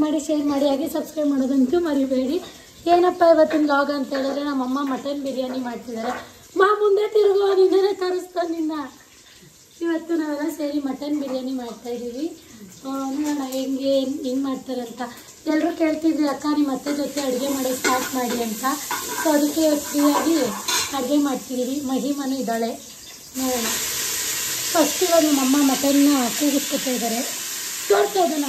ಮಾಡಿ ಶೇರ್ ಮಾಡಿ ಹಾಗೆ ಸಬ್ಸ್ಕ್ರೈಬ್ ಮಾಡೋದಂತೂ ಮರಿಬೇಡಿ. ಏನಪ್ಪ ಇವತ್ತಿನ ವ್ಲಾಗ್ ಅಂತ ಹೇಳಿದ್ರೆ ನಮ್ಮಮ್ಮ ಮಟನ್ ಬಿರಿಯಾನಿ ಮಾಡ್ತಿದ್ದಾರೆ. ಮುಂದೆ ತಿರುಗೋ ನಿನ್ನೆ ತರಿಸ್ತಾನೆ ನಿನ್ನ. ಇವತ್ತು ನಾವೆಲ್ಲ ಸೇರಿ ಮಟನ್ ಬಿರಿಯಾನಿ ಮಾಡ್ತಾಯಿದ್ದೀವಿ. ನೋಡೋಣ ಹೆಂಗೆ ಮಾಡ್ತಾರಂತ. ಎಲ್ಲರೂ ಕೇಳ್ತಿದ್ರಿ ಅಕ್ಕ ನಿಮ್ಮ ಅತ್ತೆ ಜೊತೆ ಅಡುಗೆ ಮಾಡೋದು ಸ್ಟಾರ್ಟ್ ಮಾಡಿ ಅಂತ. ಸೊ ಅದಕ್ಕೆ ಫ್ರೀಯಾಗಿ ಅಡುಗೆ ಮಾಡ್ತಿದ್ದೀವಿ. ಮಹಿಮನು ಇದ್ದಾಳೆ. ನೋಡೋಣ. ಫಸ್ಟ್ ಇವಾಗ ನಮ್ಮಮ್ಮ ಮಟನ್ನ ಕೂಗಿಸ್ಕೊತಾ ಇದ್ದಾರೆ. ತೋರ್ತಾ ಇದನ್ನ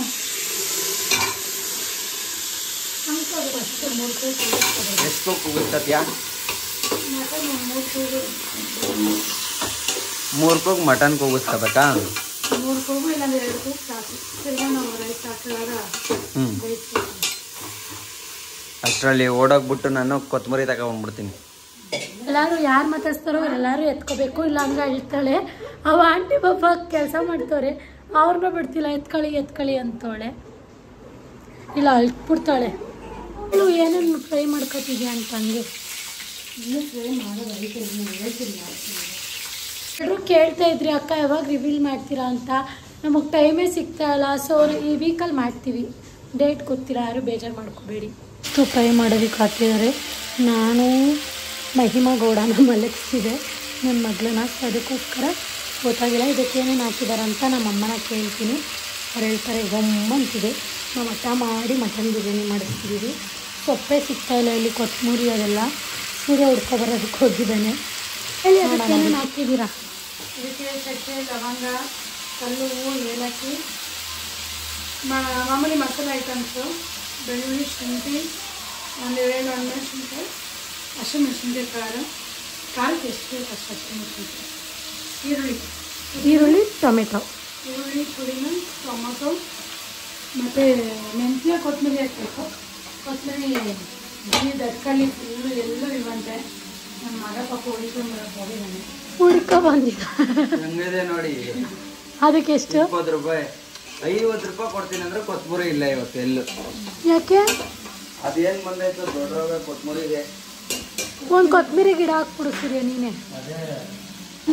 ಮೂರು ಕೂಗು ಮಟನ್ ಕೂಗಿಸ್ಕೋಬೇಕಾ? 3 ಕೂಗು ಇಲ್ಲಾಂದ್ರೆ 2 ಕೂಗು ಸಾಕು. ತಿರ್ಗಾ ನಾವು ರೈಸ್ ಹಾಕಿದಾಗ ಅಷ್ಟರಲ್ಲಿ ಓಡೋಗ್ಬಿಟ್ಟು ನಾನು ಕೊತ್ತಂಬರಿ ತಗೊಂಡ್ಬಿಡ್ತೀನಿ. ಎಲ್ಲರೂ ಯಾರು ಮಾತಾಡ್ತಾರೋ ಎಲ್ಲರೂ ಎತ್ಕೋಬೇಕು, ಇಲ್ಲ ಹಂಗೆ ಅಳ್ತಾಳೆ. ಅವ ಆಂಟಿ ಪಾಪ ಕೆಲಸ ಮಾಡ್ತವ್ರೆ, ಅವ್ರನ್ನ ಬಿಡ್ತಿಲ್ಲ. ಎತ್ಕೊಳ್ಳಿ ಅಂತವಳೆ. ಇಲ್ಲ ಅಳ್ಬಿಡ್ತಾಳೆ. ಅವಳು ಏನೇನು ಫ್ರೈ ಮಾಡ್ಕೊತಿದ್ಯಾ ಅಂತ ಹಂಗೆ ಫ್ರೈ ಮಾಡೋದು. ಎಲ್ಲರೂ ಕೇಳ್ತಾ ಇದ್ರಿ ಅಕ್ಕ ಯಾವಾಗ ರಿವೀಲ್ ಮಾಡ್ತೀರಾ ಅಂತ. ನಮಗೆ ಟೈಮೇ ಸಿಗ್ತಾ ಇಲ್ಲ. ಸೊ ಈ ವೀಕಲ್ಲಿ ಮಾಡ್ತೀವಿ. ಡೇಟ್ ಗೊತ್ತಿಲ್ಲ, ಯಾರು ಬೇಜಾರು ಮಾಡ್ಕೋಬೇಡಿ. ಫ್ರೈ ಮಾಡೋದಕ್ಕೆ ಹಾಕಿದ್ದಾರೆ. ನಾನು ಮಹಿಮಾ ಗೌಡನ ಮಲಗಿಸಿದೆ ನನ್ನ ಮಗಳನ್ನ. ಅದಕ್ಕೋಸ್ಕರ ಗೊತ್ತಾಗಿಲ್ಲ ಇದಕ್ಕೇನೇನು ಹಾಕಿದ್ದಾರೆ ಅಂತ ನಮ್ಮಮ್ಮನ ಕೇಳ್ತೀನಿ. ಅವ್ರು ಹೇಳ್ತಾರೆ ಗಮ್ಮಂತಿದೆ. ನಾವು ಮಠ ಮಾಡಿ ಮಟನ್ ಬಿರಿಯಾನಿ ಮಾಡಿಸ್ತಿದ್ದೀವಿ. ಸೊಪ್ಪೆ ಸಿಗ್ತಾಯಿಲ್ಲ ಇಲ್ಲಿ, ಕೊತ್ತಂಬರಿ ಅದೆಲ್ಲ. ಸೂರ್ಯ ಹುಡ್ಕೊಬರೋದಕ್ಕೆ ಹೋಗಿದ್ದಾನೆ. ಹೇಳಿ ಅದಕ್ಕೇನೇನು ಹಾಕಿದ್ದೀರಾ? ಇದಕ್ಕೆ ಚಕ್ಕೆ, ಲವಂಗ, ಕಲ್ಲು, ಏಲಕ್ಕಿ, ಮಾಮೂಲಿ ಮಸಾಲೆ ಐಟಮ್ಸು, ಬೆಳ್ಳುಳ್ಳಿ, ಶುಂಠಿ, ಒಂದು 7 ಒಣಮೆಣಸಿನ್ಕಾಯಿ, ಹಸಿಮೆಣಸಿನ್ಕಾಯಿ ಕಾಲು ಎಷ್ಟು ಬೇಕು ಅಷ್ಟು ಹಸಿಮೆಣಸಿನ್ಕಾಯಿ, ಈರುಳ್ಳಿ, ಟೊಮೆಟೊ, ಈರುಳ್ಳಿ ಪುಡಿನ, ಟೊಮೊಟೊ ಮತ್ತು ಮೆಂತ್ಯ ಕೊತ್ತಂಬರಿ ಹಾಕಬೇಕು. ಕೊತ್ತಂಬರಿ ದಟ್ಕಳ್ಳಿ ಫುಲ್ಲು ಎಲ್ಲೂ ಇವಂತೆ. ನನ್ನ ಮಗ ಪಾಪ ಹುಡ್ಕೊ ಬಂದಿದ್ದ ನೋಡಿ. ಅದಕ್ಕೆ ಎಷ್ಟು? 20 ರೂಪಾಯಿ 50 ರೂಪಾಯಿ ಕೊಡ್ತೀನಿ ಅಂದ್ರೆ ಕೊತ್ತಂಬರಿ ಇಲ್ಲ ಇವತ್ತು ಎಲ್ಲೂ. ಯಾಕೆ? ಅದೇನು ಬಂದಾಯ್ತು ದೊಡ್ಡ ಕೊತ್ತಂಬರಿ ಇದೆ. ಒಂದು ಕೊತ್ತಂಬರಿ ಗಿಡ ಹಾಕ್ಬಿಡು ಸೂರ್ಯ ನೀನೆ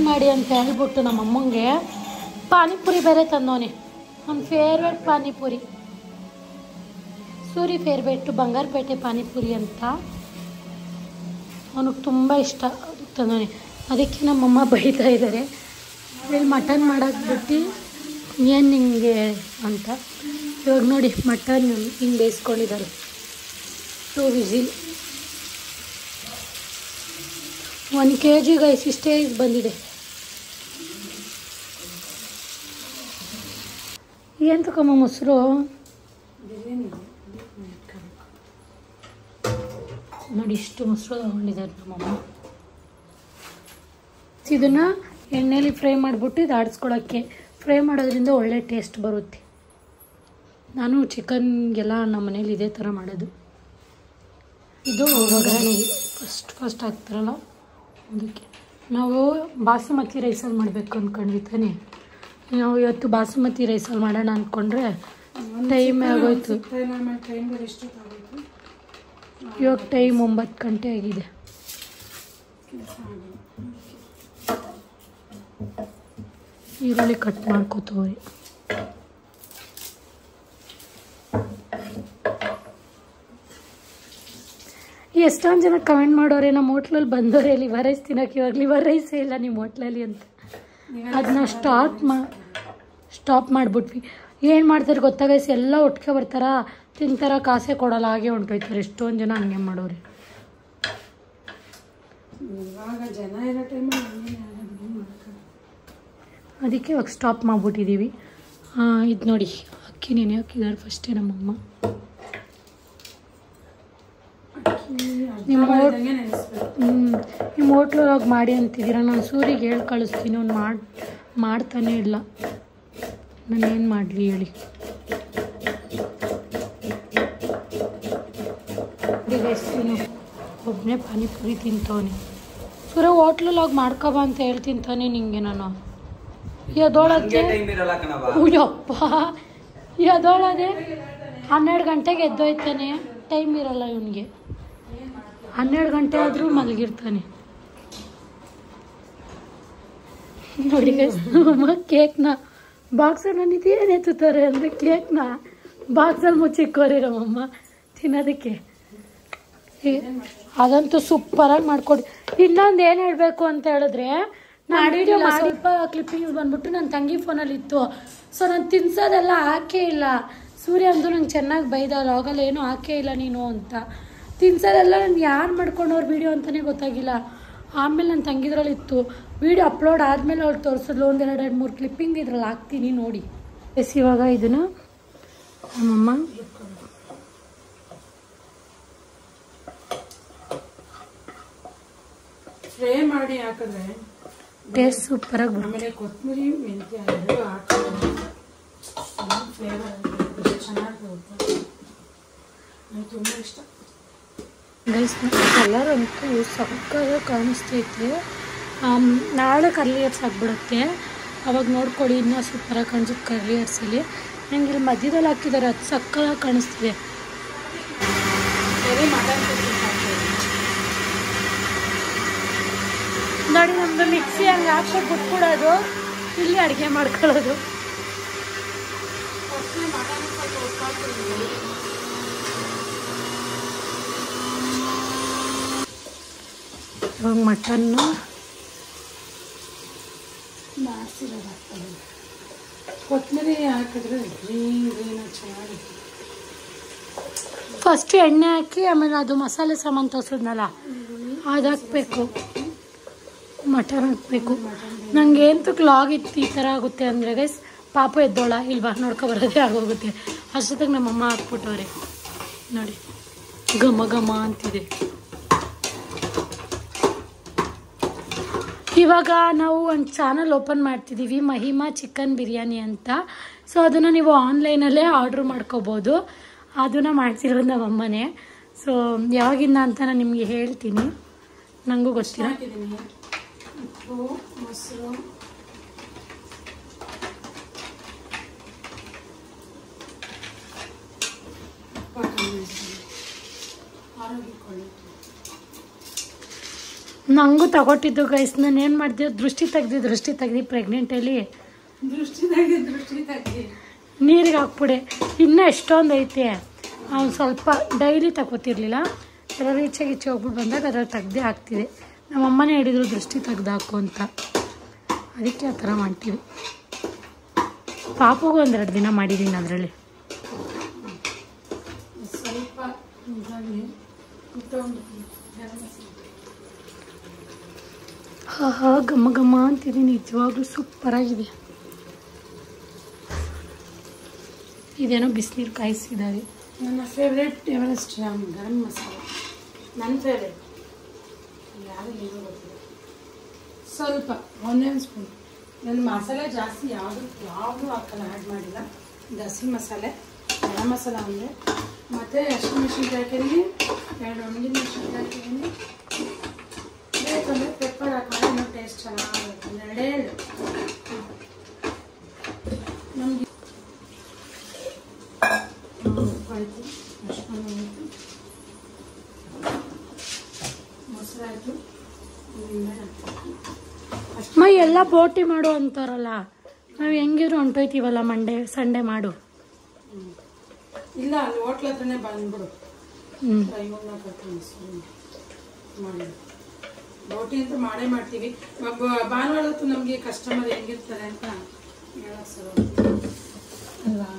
ಮಾಡಿ ಅಂತ ಹೇಳ್ಬಿಟ್ಟು ನಮ್ಮಮ್ಮಂಗೆ ಪಾನಿಪುರಿ ಬೇರೆ ತಂದವನೆ. ನನ್ನ ಫೇವ್ರೇಟ್ ಪಾನಿಪುರಿ, ಸೂರಿ ಫೇವ್ರೇಟು ಬಂಗಾರಪೇಟೆ ಪಾನಿಪುರಿ ಅಂತ. ಅವನಿಗೆ ತುಂಬ ಇಷ್ಟ, ಅದಕ್ಕೆ ತಂದವನೆ. ಅದಕ್ಕೆ ನಮ್ಮಮ್ಮ ಬೈತಾ ಇದ್ದಾರೆ ಇಲ್ಲಿ ಮಟನ್ ಮಾಡಾಕ್ಬಿಟ್ಟು ಏನು ನಿಂಗೆ ಅಂತ. ಇವಾಗ ನೋಡಿ ಮಟನ್ ಹಿಂಗೆ ಬೇಯಿಸ್ಕೊಂಡಿದ್ದಾರೆ. 2 ವಿಸಿಲ್. 1 kg ಗೈಸ್ ಇಷ್ಟೇ ಬಂದಿದೆ. ಏನು ತಗೊಂಬ ಮೊಸರು ನೋಡಿ, ಇಷ್ಟು ಮೊಸರು ತಗೊಂಡಿದ್ದಾರೆ ನಮ್ಮಮ್ಮ. ಇದನ್ನು ಎಣ್ಣೆಲಿ ಫ್ರೈ ಮಾಡಿಬಿಟ್ಟು ಇದು ಆಡಿಸ್ಕೊಳಕ್ಕೆ. ಫ್ರೈ ಮಾಡೋದ್ರಿಂದ ಒಳ್ಳೆ ಟೇಸ್ಟ್ ಬರುತ್ತೆ. ನಾನು ಚಿಕನ್ಗೆಲ್ಲ ನಮ್ಮ ಮನೇಲಿ ಇದೇ ಥರ ಮಾಡೋದು. ಇದು ಒಗ್ಗರಣೆ ಫಸ್ಟ್ ಹಾಕ್ತಾರಲ್ಲ ಅದಕ್ಕೆ. ನಾವು ಬಾಸುಮತಿ ರೈಸಲ್ಲಿ ಮಾಡಬೇಕು ಅಂದ್ಕೊಂಡ್ವಿ ತಾನೆ. ನಾವು ಇವತ್ತು ಬಾಸುಮತಿ ರೈಸಲ್ಲಿ ಮಾಡೋಣ ಅಂದ್ಕೊಂಡ್ರೆ ಟೈಮ್ ಆಗೋಯ್ತು. ಇವಾಗ ಟೈಮ್ 9 ಗಂಟೆ ಆಗಿದೆ. ಈರುಳ್ಳಿ ಕಟ್ ಮಾಡ್ಕೋತೀವಿ. ಎಷ್ಟೊಂದು ಜನ ಕಮೆಂಟ್ ಮಾಡೋರೆ ನಮ್ಮ ಹೋಟ್ಲಲ್ಲಿ ಬಂದವರೇ ಲಿವರ್ ರೈಸ್ ತಿನ್ನೋಕೆ. ಇವಾಗ ಲಿವರ್ ರೈಸೇ ಇಲ್ಲ ನಿಮ್ಮ ಹೋಟ್ಲಲ್ಲಿ ಅಂತ. ಅದನ್ನ ಸ್ಟಾಪ್ ಮಾಡಿಬಿಟ್ವಿ. ಏನು ಮಾಡ್ತಾರೆ ಗೊತ್ತಾಗೈಸಿ, ಎಲ್ಲ ಒಟ್ಟಿಗೆ ಬರ್ತಾರ, ತಿಂತಾರ, ಕಾಸೆ ಕೊಡಲ್ಲ, ಹಾಗೆ ಹೊಂಟೋಯ್ತಾರೆ. ಎಷ್ಟೊಂದು ಜನ ಹಂಗೆ ಮಾಡೋರಿ. ಅದಕ್ಕೆ ಇವಾಗ ಸ್ಟಾಪ್ ಮಾಡಿಬಿಟ್ಟಿದ್ದೀವಿ. ಇದು ನೋಡಿ ಅಕ್ಕಿ ನೆನೆ ಹಾಕಿದ್ದಾರೆ ಫಸ್ಟೇ ನಮ್ಮಮ್ಮ. ನಿಮ್ಮ ಹೋಟ್ಲೊಳಗೆ ಮಾಡಿ ಅಂತಿದ್ದೀರ. ನಾನು ಸೂರಿಗೆ ಹೇಳಿ ಕಳಿಸ್ತೀನಿ. ಅವ್ನು ಮಾಡ್ತಾನೇ ಇಲ್ಲ. ನಾನೇನು ಮಾಡಲಿ ಹೇಳಿ. ಒಬ್ಬನೇ ಪಾನಿಪುರಿ ತಿಂತವನೆ. ಸೂರ್ಯ ಹೋಟ್ಲೊಳಗೆ ಮಾಡ್ಕೊಬ ಅಂತ ಹೇಳ್ತಿಂತಾನೆ ನಿಂಗೆ. ನಾನು ಎದೋಳಕ್ಕೆ ಅಯ್ಯಪ್ಪ ಎದೋಳದೆ 12 ಗಂಟೆಗೆ ಎದ್ದೋಯ್ತಾನೆ. ಟೈಮ್ ಇರಲ್ಲ ಇವನಿಗೆ. 12 ಗಂಟೆ ಆದರೂ ಮಲಗಿರ್ತಾನೆ. ನೋಡಿ ಕೇಕ್ನ ಬಾಕ್ಸಲ್ಲಿ ಏನೆತ್ತುತ್ತಾರೆ ಅಂದರೆ ಕೇಕ್ನ ಬಾಕ್ಸಲ್ಲಿ ಮುಚ್ಚಿಕ್ಕೋರಿ ನಮ್ಮಮ್ಮ ತಿನ್ನೋದಕ್ಕೆ. ಅದಂತೂ ಸೂಪರಾಗಿ ಮಾಡ್ಕೊಡಿ. ಇನ್ನೊಂದು ಏನು ಹೇಳಬೇಕು ಅಂತ ಹೇಳಿದ್ರೆ, ನಾನು ಸ್ವಲ್ಪ ಕ್ಲಿಪ್ಪಿಂಗ್ಸ್ ಬಂದ್ಬಿಟ್ಟು ನನ್ನ ತಂಗಿ ಫೋನಲ್ಲಿ ಇತ್ತು. ಸೊ ನಾನು ತಿನ್ಸೋದೆಲ್ಲ ಹಾಕೇ ಇಲ್ಲ. ಸೂರ್ಯ ಅಂತೂ ನಂಗೆ ಚೆನ್ನಾಗಿ ಬೈದ, ಲಾಗಲ್ಲಿ ಏನೂ ಹಾಕೇ ಇಲ್ಲ ನೀನು ಅಂತ. ತಿನ್ಸೋದೆಲ್ಲ ನಾನು ಯಾರು ಮಾಡ್ಕೊಂಡವ್ರು ವೀಡಿಯೋ ಅಂತಲೇ ಗೊತ್ತಾಗಿಲ್ಲ. ಆಮೇಲೆ ನನ್ನ ತಂಗಿದ್ರಲ್ಲಿ ಇತ್ತು. ವೀಡಿಯೋ ಅಪ್ಲೋಡ್ ಆದಮೇಲೆ ಅವ್ರು ತೋರಿಸಿದ್ಲು. 1-2-3 ಕ್ಲಿಪ್ಪಿಂಗ್ ಇದ್ರಲ್ಲಿ ಹಾಕ್ತೀನಿ ನೋಡಿ. ಎಸ್ ಇವಾಗ ಇದನ್ನು ನಮ್ಮಮ್ಮ ಫ್ರೈ ಮಾಡಿ ಹಾಕಿದ್ರೆ ಟೇಸ್ಟ್ ಸೂಪರಾಗಿ ಬರುತ್ತೆ. ಆಮೇಲೆ ಕೊತ್ತಂಬರಿ ಮೆಂತ್ಯ ಎರಡು ಹಾಕಿದ್ರೆ ಫ್ಲೇವರ್ ಚೆನ್ನಾಗಿ ಬರುತ್ತೆ. ನನಗೆ ತುಂಬ ಇಷ್ಟ. ಗೈಸ್ ಕಲರ್ ಅಂತೂ ಸಕ್ಕತ್ತಾಗಿ ಕಾಣಿಸ್ತೈತೆ. ನಾಳೆ ಕರ್ಲಿ ಏರ್ಸ್ ಆಗಿಬಿಡುತ್ತೆ. ಅವಾಗ ನೋಡ್ಕೊಳ್ಳಿ, ಇನ್ನೂ ಸೂಪರಾಗಿ ಕಾಣಿಸುತ್ತೆ ಕರ್ಲಿ ಏರ್ಸಲ್ಲಿ. ನಂಗೆ ಇಲ್ಲಿ ಮಧ್ಯದಲ್ಲಿ ಹಾಕಿದ್ದಾರೆ, ಅದು ಸಕ್ಕತ್ತಾಗಿ ಕಾಣಿಸ್ತಿದೆ. ನೋಡಿ ನಮ್ಮದು ಮಿಕ್ಸಿ ಹಂಗೆ ಹಾಕ್ಬಿಟ್ಟು ಬಿಟ್ಬಿಡೋದು, ಇಲ್ಲಿ ಅಡುಗೆ ಮಾಡ್ಕೊಳ್ಳೋದು. ಇವಾಗ ಮಟನ್ನು ಮಾಡಿಸಿರೋದು ಹಾಕ್ತಾರೆ. ಕೊತ್ತಂಬರಿ ಹಾಕಿದ್ರೆ ಗ್ರೀನಾಗಿ ಚೆನ್ನಾಗಿ. ಫಸ್ಟ್ ಎಣ್ಣೆ ಹಾಕಿ ಆಮೇಲೆ ಅದು ಮಸಾಲೆ ಸಾಮಾನು ತೋರಿಸಿದ್ನಲ್ಲ ಅದು ಹಾಕಬೇಕು. ಮಟನ್ ಹಾಕಬೇಕು. ನನಗೆ ಎಂತಕ್ಕೆ ಲಾಗ್ ಇತ್ತು ಈ ಥರ ಆಗುತ್ತೆ ಅಂದರೆ ಗೈಸ್, ಪಾಪು ಎದ್ದೋಳ ಇಲ್ವಾ ನೋಡ್ಕೊಬರೋದೇ ಆಗೋಗುತ್ತೆ. ಅಷ್ಟೊತ್ತಿಗೆ ನಮ್ಮಮ್ಮ ಹಾಕ್ಬಿಟ್ಟವ್ರೆ ನೋಡಿ, ಘಮ ಘಮ ಅಂತಿದೆ. ಇವಾಗ ನಾವು ಒಂದು ಚಾನಲ್ ಓಪನ್ ಮಾಡ್ತಿದ್ದೀವಿ, ಮಹಿಮಾ ಚಿಕನ್ ಬಿರಿಯಾನಿ ಅಂತ. ಸೊ ಅದನ್ನು ನೀವು ಆನ್ಲೈನಲ್ಲೇ ಆರ್ಡ್ರ್ ಮಾಡ್ಕೋಬೋದು. ಅದನ್ನು ಮಾಡ್ತಿರೋದು ನಮ್ಮಮ್ಮನೇ. ಸೊ ಯಾವಾಗಿಂದ ಅಂತ ನಾನು ನಿಮಗೆ ಹೇಳ್ತೀನಿ, ನನಗೂ ಗೊತ್ತಿಲ್ಲ. ಉಪ್ಪು, ಮೊಸರು, ನನಗೂ ತಗೊಟ್ಟಿದ್ದು ಗೈಸ್. ನಾನು ಏನು ಮಾಡಿದೆ, ದೃಷ್ಟಿ ತೆಗ್ದು ಪ್ರೆಗ್ನೆಂಟಲ್ಲಿ ದೃಷ್ಟಿ ತೆಗ್ದು ನೀರಿಗೆ ಹಾಕ್ಬಿಡೆ. ಇನ್ನೂ ಎಷ್ಟೊಂದು ಐತೆ. ಅವ್ನು ಸ್ವಲ್ಪ ಡೈಲಿ ತಗೋತಿರ್ಲಿಲ್ಲ, ಎಲ್ಲರೂ ಈಚೆ ಹೋಗ್ಬಿಟ್ಟು ಬಂದಾಗ ಅದ್ರಲ್ಲಿ ತೆಗ್ದೇ ಹಾಕ್ತಿದೆ. ನಮ್ಮಮ್ಮನೇ ಹೇಳಿದ್ರು ದೃಷ್ಟಿ ತೆಗ್ದು ಹಾಕು ಅಂತ, ಅದಕ್ಕೆ ಆ ಥರ ಮಾಡ್ತೀವಿ. ಪಾಪಗೂ 1-2 ದಿನ ಮಾಡಿದ್ದೀನಿ ಅದರಲ್ಲಿ. ಸ್ವಲ್ಪ ಹಾ ಘಮ ಘಮ ಅಂತಿದ್ದೀನಿ, ನಿಜವಾಗ್ಲೂ ಸೂಪರಾಗಿದೆ. ಇದೇನೋ ಬಿಸಿನೀರು ಕಾಯಿಸಿದ್ದಾರೆ. ನನ್ನ ಫೇವ್ರೇಟ್ ಎವರೆಸ್ಟ್ ಗರಂ ಮಸಾಲೆ, ನನ್ನ ಫೇವ್ರೇಟ್. ಯಾರಿಗೂ ಗೊತ್ತಿಲ್ಲ. ಸ್ವಲ್ಪ 1 ಸ್ಪೂನ್. ನನ್ನ ಮಸಾಲೆ ಜಾಸ್ತಿ ಯಾವುದು ಹಾಕಲ್ಲ, ಆ್ಯಡ್ ಮಾಡಿಲ್ಲ. ಹಸಿ ಮಸಾಲೆ, ಗರಂ ಮಸಾಲ ಅಂದರೆ, ಮತ್ತು ಹಸಿಮೆಣಸಿನ್ಕಾಯಿ ಹಾಕಿದ್ದೀನಿ, 2 ಒಣಗಿಮೆಣಸಿನ್ಕಾಯಿ ಹಾಕಿದ್ದೀನಿ. ಬೇಕಂದರೆ ಪೆಪ್ಪರ್ ಹಾಕಿದ್ರೆ ಇನ್ನೂ ಟೇಸ್ಟ್ ಚೆನ್ನಾಗಿರುತ್ತೆ. 2 ನಮಗೆ ಆಯಿತು, ಅಷ್ಟು ಆಯಿತು, ಮೊಸರಾಯಿತು, ಅಮ್ಮ ಎಲ್ಲ ಬೋಟಿ ಮಾಡು ಅಂತಾರಲ್ಲ, ನಾವು ಹೆಂಗಿದ್ರು ಹೊಂಟೋಯ್ತೀವಲ್ಲ ಸಂಡೇ ಮಾಡು. ಇಲ್ಲ, ಅಲ್ಲಿ ಹೋಟ್ಲ ಹತ್ರನೇ ಬಂದ್ಬಿಡು. ಇವನ್ನ ಕರ್ಕೊಂಡು ಮಾಡಿ ಬೋಟಿ ಅಂತೂ ಮಾಡೇ ಮಾಡ್ತೀವಿ. ಭಾನುವಾರ ಹೊತ್ತು ನಮಗೆ ಕಸ್ಟಮರ್ ಹೆಂಗಿರ್ತಾರೆ ಅಂತ ಹೇಳಕ್ ಸರ್ ಅಲ್ವಾ.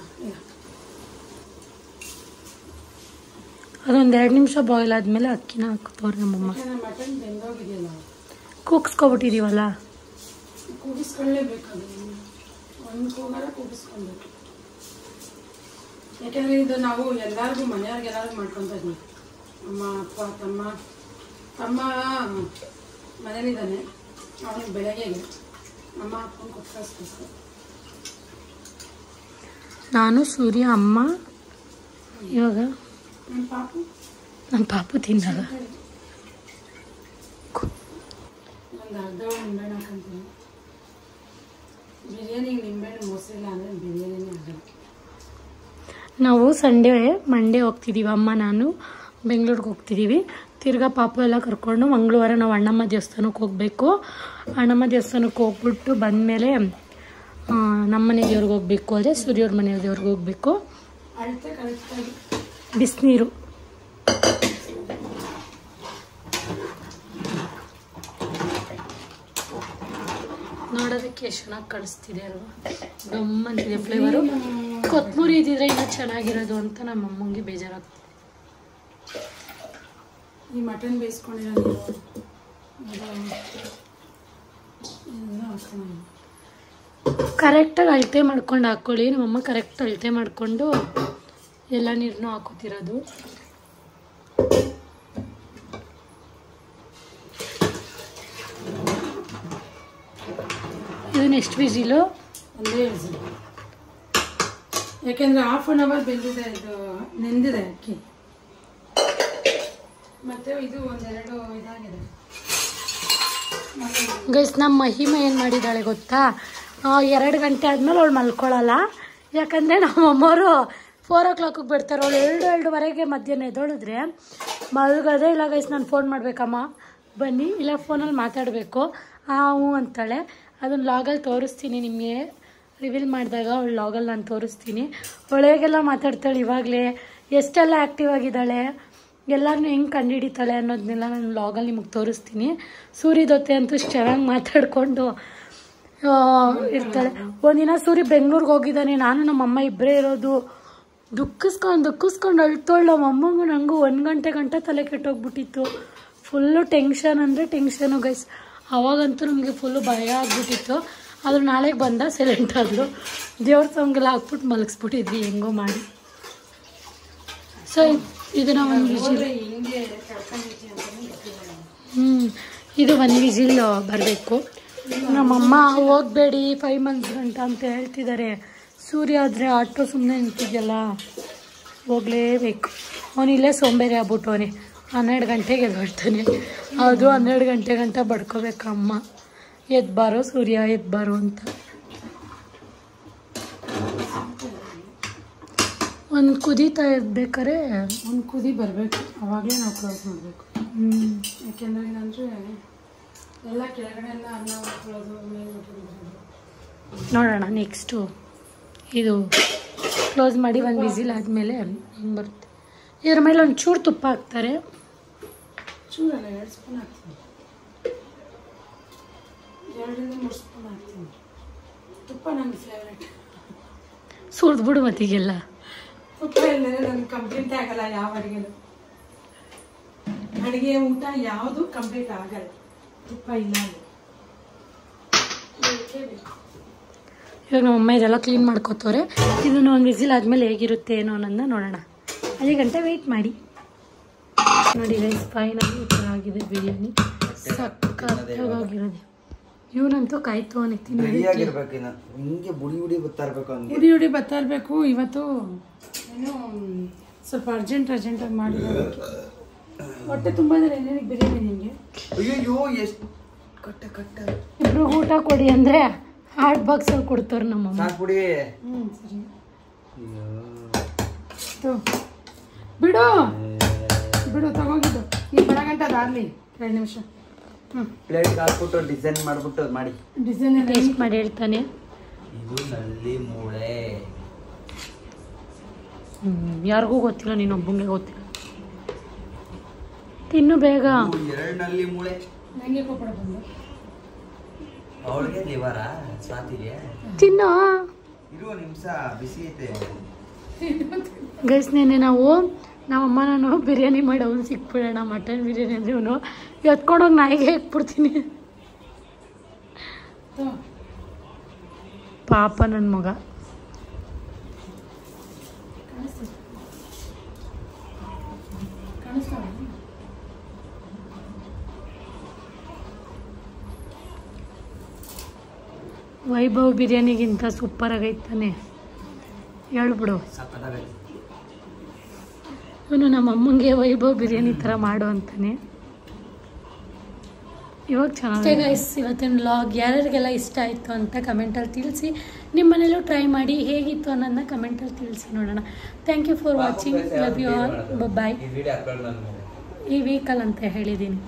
ಅದೊಂದು 2 ನಿಮಿಷ ಬಾಯ್ಲ್ ಆದಮೇಲೆ ಅಕ್ಕಿನ ಹಾಕ್ತವ್ರೆ ನಮ್ಮಮ್ಮ. ಮಟನ್ ಬೆಂದೋಗಿದೆಯಲ್ಲ, ಕೂಗಿಸ್ಕೊಬಿಟ್ಟಿದ್ದೀವಲ್ಲ, ಕೂಗಿಸ್ಕೊಳ್ಳೇಬೇಕು. ಅದು 1 ಕೂಗಾರ ಕೂಗಿಸ್ಕೊಳ್ಬೇಕು. ಯಾಕೆಂದರೆ ಇದು ನಾವು ಎಲ್ಲರಿಗೂ ಮನೆಯವ್ರಿಗೆಲ್ಲರಿಗೂ ಮಾಡ್ಕೊತಾ ಇದ್ವಿ. ಅಮ್ಮ, ಅಪ್ಪ, ತಮ್ಮ ಮನೇಲಿದ್ದಾನೆ, ಅವನಿಗೆ ಬೆಳಗ್ಗೆ ಅಮ್ಮ ಅಪ್ಪನ ಕೊಟ್ಟು. ನಾನು ಸೂರ್ಯ ಅಮ್ಮ. ಇವಾಗ ನನ್ನ ಪಾಪು ತಿನ್ನಲ್ಲ. ಒಂದು ಅರ್ಧ ನಿಂಬೆಹಣ್ಣು ಹಾಕೊಂತೀನಿ. ಬಿರಿಯಾನಿಗೆ ನಿಂಬೆಹಣ್ಣು ಮೊಸರಿಲ್ಲ ಅಂದರೆ ಬಿರಿಯಾನಿನೇ ಆಗಲ್ಲ. ನಾವು ಮಂಡೇ ಹೋಗ್ತಿದ್ದೀವಿ, ಅಮ್ಮ ನಾನು ಬೆಂಗಳೂರಿಗೆ ಹೋಗ್ತಿದ್ದೀವಿ. ತಿರ್ಗಾ ಪಾಪು ಎಲ್ಲ ಕರ್ಕೊಂಡು ಮಂಗಳವಾರ ನಾವು ಅಣ್ಣಮ್ಮ ದೇವಸ್ಥಾನಕ್ಕೆ ಹೋಗಬೇಕು. ಅಣ್ಣಮ್ಮ ದೇವಸ್ಥಾನಕ್ಕೆ ಹೋಗ್ಬಿಟ್ಟು ಬಂದಮೇಲೆ ನಮ್ಮ ಮನೆ ದೇವ್ರಿಗೆ ಹೋಗ್ಬೇಕು, ಅದೇ ಸೂರ್ಯವ್ರ ಮನೆ ದೇವ್ರಿಗೆ ಹೋಗಬೇಕು. ಅಳತೆ ಕರೆಕ್ಟಾಗಿ ಬಿಸಿನೀರು. ನೋಡೋದಕ್ಕೆ ಎಷ್ಟು ಚೆನ್ನಾಗಿ ಕಳಿಸ್ತಿದೆ ಅಲ್ವಾ, ಗಮ್ಮಂತಿದೆ ಫ್ಲೇವರು. ಕೊತ್ತಂಬರಿ ಇದ್ದಿದ್ರೆ ಇನ್ನೂ ಚೆನ್ನಾಗಿರೋದು ಅಂತ ನಮ್ಮ ಅಮ್ಮಂಗೆ ಬೇಜಾರಾಗ್ತದೆ. ಈ ಮಟನ್ ಬೇಯಿಸ್ಕೊಂಡಿರೋ ಕರೆಕ್ಟಾಗಿ ಅಳತೆ ಮಾಡ್ಕೊಂಡು ಹಾಕ್ಕೊಳ್ಳಿ. ನಮ್ಮಮ್ಮ ಕರೆಕ್ಟ್ ಅಳತೆ ಮಾಡಿಕೊಂಡು ಎಲ್ಲ ನೀರನ್ನು ಹಾಕೋತಿರೋದು. ಇದು ನೆಕ್ಸ್ಟ್ ವಿಜಿಲು ಒಂದೇ ವಿಸಿಲ್, ಯಾಕೆಂದರೆ 1/2 hour ಬೆಂದಿದೆ, ಇದು ನೆಂದಿದೆ ಅಕ್ಕಿ. ಮತ್ತು ಇದು ಒಂದೆರಡು ಇದಾಗಿದೆ. ಗೈಸ್, ನಮ್ಮ ಮಹಿಮೆ ಏನು ಮಾಡಿದ್ದಾಳೆ ಗೊತ್ತಾ, 2 ಗಂಟೆ ಆದಮೇಲೆ ಅವಳು ಮಲ್ಕೊಳ್ಳಲ್ಲ. ಯಾಕಂದರೆ ನಮ್ಮ ಅಮ್ಮವರು 4 o'clock ಬಿಡ್ತಾರೆ. ಅವಳು 2-2:30 ಮಧ್ಯಾಹ್ನ ಎದ್ದೋಳಿದ್ರೆ ಮಲ್ಗೋದೇ ಇಲ್ಲ. ಗೈಸ್, ನಾನು ಫೋನ್ ಮಾಡಬೇಕಮ್ಮ ಬನ್ನಿ, ಇಲ್ಲ ಫೋನಲ್ಲಿ ಮಾತಾಡಬೇಕು, ಹ್ಞೂ ಅಂತಾಳೆ. ಅದನ್ನು ಲಾಗಲ್ಲಿ ತೋರಿಸ್ತೀನಿ ನಿಮಗೆ, ರಿವೀಲ್ ಮಾಡಿದಾಗ ಅವಳು ಲಾಗಲ್ಲಿ ನಾನು ತೋರಿಸ್ತೀನಿ. ಒಳಗೆಲ್ಲ ಮಾತಾಡ್ತಾಳೆ ಇವಾಗಲೇ, ಎಷ್ಟೆಲ್ಲ ಆ್ಯಕ್ಟಿವ್ ಆಗಿದ್ದಾಳೆ, ಎಲ್ಲರನ್ನೂ ಹೆಂಗೆ ಕಂಡುಹಿಡಿತಾಳೆ ಅನ್ನೋದನ್ನೆಲ್ಲ ನಾನು ಲಾಗಲ್ಲಿ ನಿಮಗೆ ತೋರಿಸ್ತೀನಿ. ಸೂರ್ಯದೊತ್ತೆ ಅಂತೂ ಚೆನ್ನಾಗಿ ಮಾತಾಡಿಕೊಂಡು ಇರ್ತಾಳೆ. ಒಂದಿನ ಸೂರ್ಯ ಬೆಂಗಳೂರಿಗೆ ಹೋಗಿದ್ದಾನೆ, ನಾನು ನಮ್ಮಮ್ಮ ಇಬ್ಬರೇ ಇರೋದು. ದುಃಖಿಸ್ಕೊಂಡು ಅಳ್ತೋಳು. ನಮ್ಮಮ್ಮಂಗೂ ನನಗೂ 1 ಗಂಟೆ ತಲೆ ಕೆಟ್ಟೋಗ್ಬಿಟ್ಟಿತ್ತು. ಫುಲ್ಲು ಟೆನ್ಷನ್ ಅಂದರೆ ಟೆನ್ಷನು ಗೈಸ್. ಅವಾಗಂತೂ ನಮಗೆ ಫುಲ್ಲು ಭಯ ಆಗ್ಬಿಟ್ಟಿತ್ತು. ಆದರೂ ನಾಳೆಗೆ ಬಂದ ಸೈಲೆಂಟ್ ಆದಳು. ದೇವ್ರ ಸಾಂಗೆಲ್ಲ ಹಾಕ್ಬಿಟ್ಟು ಮಲಗಿಸ್ಬಿಟ್ಟಿದ್ವಿ ಹೆಂಗೋ ಮಾಡಿ. ಸೊ ಇದನ್ನ 1 ವಿಜಿಲ್, ಇದು 1 ವಿಜಿಲ್ ಬರಬೇಕು. ನಮ್ಮಮ್ಮ ಹೋಗಬೇಡಿ 5 months ಗಂಟ ಅಂತ ಹೇಳ್ತಿದ್ದಾರೆ. ಸೂರ್ಯ ಆದರೆ ಆಟೋ ಸುಮ್ಮನೆ ನಿಂತಿದೆಯಲ್ಲ, ಹೋಗಲೇಬೇಕು. ಅವನಿಲ್ಲೇ ಸೋಂಬೇರಿ ಆಗ್ಬಿಟ್ಟವನೇ, 12 ಗಂಟೆಗೆ ಎದ್ಬಿಡ್ತಾನೆ. ಅದು 12 ಗಂಟೆ ಗಂಟ ಬಡ್ಕೋಬೇಕು ಅಮ್ಮ, ಎದ್ಬಾರೋ ಸೂರ್ಯ ಎದ್ಬಾರೋ ಅಂತ. ಒಂದು ಕುದೀತಾ ಇರ್ಬೇಕಾರೆ ಒಂದು ಕುದಿ ಬರಬೇಕು, ಅವಾಗಲೇ ನಾವು ಕ್ಲೋಸ್ ಮಾಡಬೇಕು. ಯಾಕೆಂದರೆ ಏನಂದರೆ ಎಲ್ಲ ಕೆಳಗಡೆ ಎಲ್ಲ ಅನ್ನ ಹಾಕೊಳ್ಳೋದು, ಮೇಲೆ ನೋಡೋಣ. ನೆಕ್ಸ್ಟು ಇದು ಕ್ಲೋಸ್ ಮಾಡಿ 1 ವಿಸಿಲ್ ಆದಮೇಲೆ ಹಿಂಗೆ ಬರುತ್ತೆ. ಇದ್ರ ಮೇಲೆ ಒಂದು ಚೂರು ತುಪ್ಪ ಹಾಕ್ತಾರೆ. ಚೂರಲ್ಲ, 2 ಸ್ಪೂನ್ ಹಾಕ್ತೀನಿ, 2-3 ಸ್ಪೂನ್ ಹಾಕ್ತೀನಿ. ತುಪ್ಪ ನನಗೆ ಫೇವ್ರೇಟ್. ಸುರಿದ್ಬಿಡು ಮತ್ತಿಗೆಲ್ಲ. ತುಪ್ಪ ಇಲ್ಲದೆ ನನಗೆ ಕಂಪ್ಲೀಟ್ ಆಗಲ್ಲ ಯಾವ ಅಡುಗೆನೂ. ಅಡುಗೆ ಊಟ ಯಾವುದು ಕಂಪ್ಲೀಟ್ ಆಗಲ್ಲ ತುಪ್ಪ ಇಲ್ಲ. ಇವಾಗ ನಮ್ಮಮ್ಮ ಇದೆಲ್ಲ ಕ್ಲೀನ್ ಮಾಡ್ಕೋತವ್ರೆ. ಇದನ್ನು 1 ವಿಸಿಲ್ ಆದಮೇಲೆ ಹೇಗಿರುತ್ತೆ ಏನೋ ಅನ್ನೋದನ್ನ ನೋಡೋಣ. 5 ಗಂಟೆ ವೆಯ್ಟ್ ಮಾಡಿ. ನೋಡಿ ಗೈಸ್, ಫೈನಲಿ ಈ ಥರ ಆಗಿದೆ ಬಿರಿಯಾನಿ. ಸಕ್ಕತ್ತಾಗಿರೋದು. ಇವನಂತೂ ಕಾಯ್ತು ಅನ್ನಿಸ್ತೀನಿ. ಹುಡಿ ಬರ್ತಾ ಇರಬೇಕು. ಇವತ್ತು ಏನೋ ಸ್ವಲ್ಪ ಅರ್ಜೆಂಟಾಗಿ ಮಾಡಿದ್ದಾರೆ. ಹೊಟ್ಟೆ ತುಂಬ ಇದ್ದಾರೆ. ಏನೇನಿಗೆ ಬಿರಿಯಾನಿ ನಿಮಗೆ? ಇಬ್ರು ಊಟ ಕೊಡಿ ಅಂದರೆ ಹಾಟ್ ಬಾಕ್ಸಲ್ಲಿ ಕೊಡ್ತಾರೆ ನಮ್ಮಮ್ಮ. ಸರಿ ಬಿಡು ತಗೋಗಿದ್ದು. ಈ ಬರಗಂಟ ಅದಾಗಲಿ 2 ನಿಮಿಷ. ಪ್ಲೇಟ್ ಹಾಕ್ಬಿಟ್ಟು ಡಿಸೈನ್ ಮಾಡ್ಬಿಟ್ಟು ಮಾಡಿ. ಡಿಸೈನ್ ಟೇಸ್ಟ್ ಮಾಡಿ ಹೇಳ್ತಾನೆ. ಇದು ನಲ್ಲಿ ಮೂಳೆ. ಯಾರಿಗೂ ಗೊತ್ತಿಲ್ಲ, ನೀನೊಬ್ಬಂಗೆ ಗೊತ್ತಿಲ್ಲ. ತಿನ್ನು ಬೇಗ. 2 ನಲ್ಲಿ ಮೂಳೆ. ನಂಗೆ ಕೊಪ್ಪಳ ಬಂದು ಅವಳಿಗೆ ಲಿವರ ಸ್ವಾತಿಗೆ ತಿನ್ನು. ಇರುವ ನಿಮಿಷ ಬಿಸಿ ಐತೆ. ಗೈಸ್, ನೆನ್ನೆ ನಮ್ಮಮ್ಮ ನಾನು ಬಿರಿಯಾನಿ ಮಾಡಿ ಅವನು ಸಿಕ್ಬಿಡೋಣ, ಮಟನ್ ಬಿರಿಯಾನಿ ಅಂದರೆ ಅವನು ಎತ್ಕೊಂಡೋಗಿ ನಾಯಿಗೆ ಹಾಕ್ಬಿಡ್ತೀನಿ. ಪಾಪ ನನ್ನ ಮಗ. ವೈಭವ್ ಬಿರಿಯಾನಿಗಿಂತ ಸೂಪರ್ ಆಗೈತಾನೆ, ಹೇಳ್ಬಿಡು. ಇವನು ನಮ್ಮ ಅಮ್ಮಂಗೆ ವೈಭವ್ ಬಿರಿಯಾನಿ ಥರ ಮಾಡು ಅಂತಾನೆ. ಇವಾಗ ಚೆನ್ನಾಗಿ ಗೈಸ್, ಇವತ್ತಿನ ವ್ಲಾಗ್ ಯಾರ್ಯಾರಿಗೆಲ್ಲ ಇಷ್ಟ ಆಯಿತು ಅಂತ ಕಮೆಂಟಲ್ಲಿ ತಿಳಿಸಿ. ನಿಮ್ಮ ಮನೇಲೂ ಟ್ರೈ ಮಾಡಿ ಹೇಗಿತ್ತು ಅನ್ನೋದನ್ನ ಕಮೆಂಟಲ್ಲಿ ತಿಳಿಸಿ ನೋಡೋಣ. Thank you for watching. Love you all. Bye. ಈ ವೀಕಲ್ ಅಂತ ಹೇಳಿದ್ದೀನಿ.